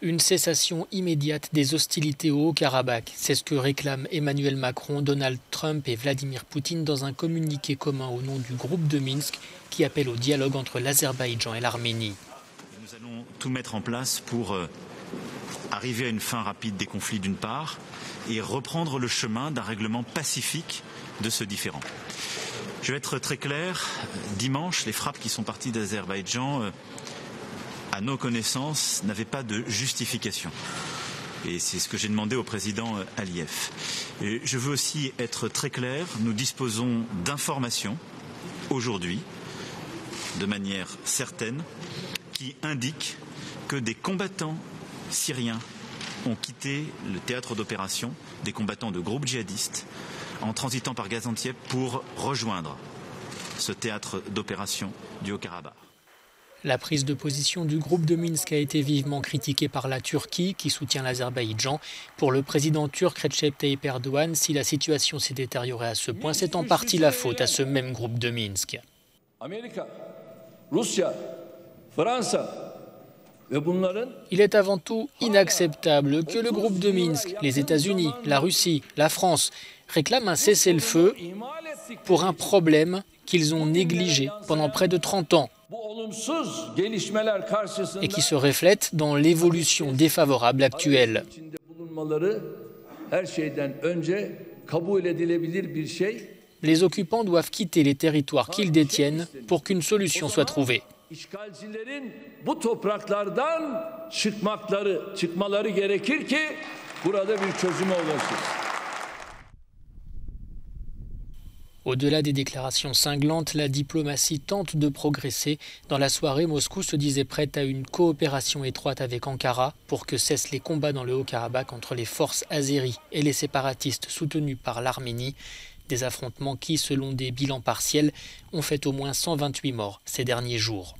Une cessation immédiate des hostilités au Haut-Karabakh, c'est ce que réclament Emmanuel Macron, Donald Trump et Vladimir Poutine dans un communiqué commun au nom du groupe de Minsk qui appelle au dialogue entre l'Azerbaïdjan et l'Arménie. Nous allons tout mettre en place pour arriver à une fin rapide des conflits d'une part et reprendre le chemin d'un règlement pacifique de ce différend. Je vais être très clair, dimanche, les frappes qui sont parties d'Azerbaïdjan, à nos connaissances, n'avaient pas de justification. Et c'est ce que j'ai demandé au président Aliyev. Et je veux aussi être très clair, nous disposons d'informations aujourd'hui, de manière certaine, qui indiquent que des combattants syriens ont quitté le théâtre d'opération, des combattants de groupes djihadistes, en transitant par Gaziantep pour rejoindre ce théâtre d'opération du Haut-Karabakh. La prise de position du groupe de Minsk a été vivement critiquée par la Turquie, qui soutient l'Azerbaïdjan. Pour le président turc Recep Tayyip Erdogan, si la situation s'est détériorée à ce point, c'est en partie la faute à ce même groupe de Minsk. Il est avant tout inacceptable que le groupe de Minsk, les États-Unis, la Russie, la France, réclament un cessez-le-feu pour un problème qu'ils ont négligé pendant près de 30 ans et qui se reflète dans l'évolution défavorable actuelle. Les occupants doivent quitter les territoires qu'ils détiennent pour qu'une solution soit trouvée. Au-delà des déclarations cinglantes, la diplomatie tente de progresser. Dans la soirée, Moscou se disait prête à une coopération étroite avec Ankara pour que cessent les combats dans le Haut-Karabakh entre les forces azéries et les séparatistes soutenus par l'Arménie. Des affrontements qui, selon des bilans partiels, ont fait au moins 128 morts ces derniers jours.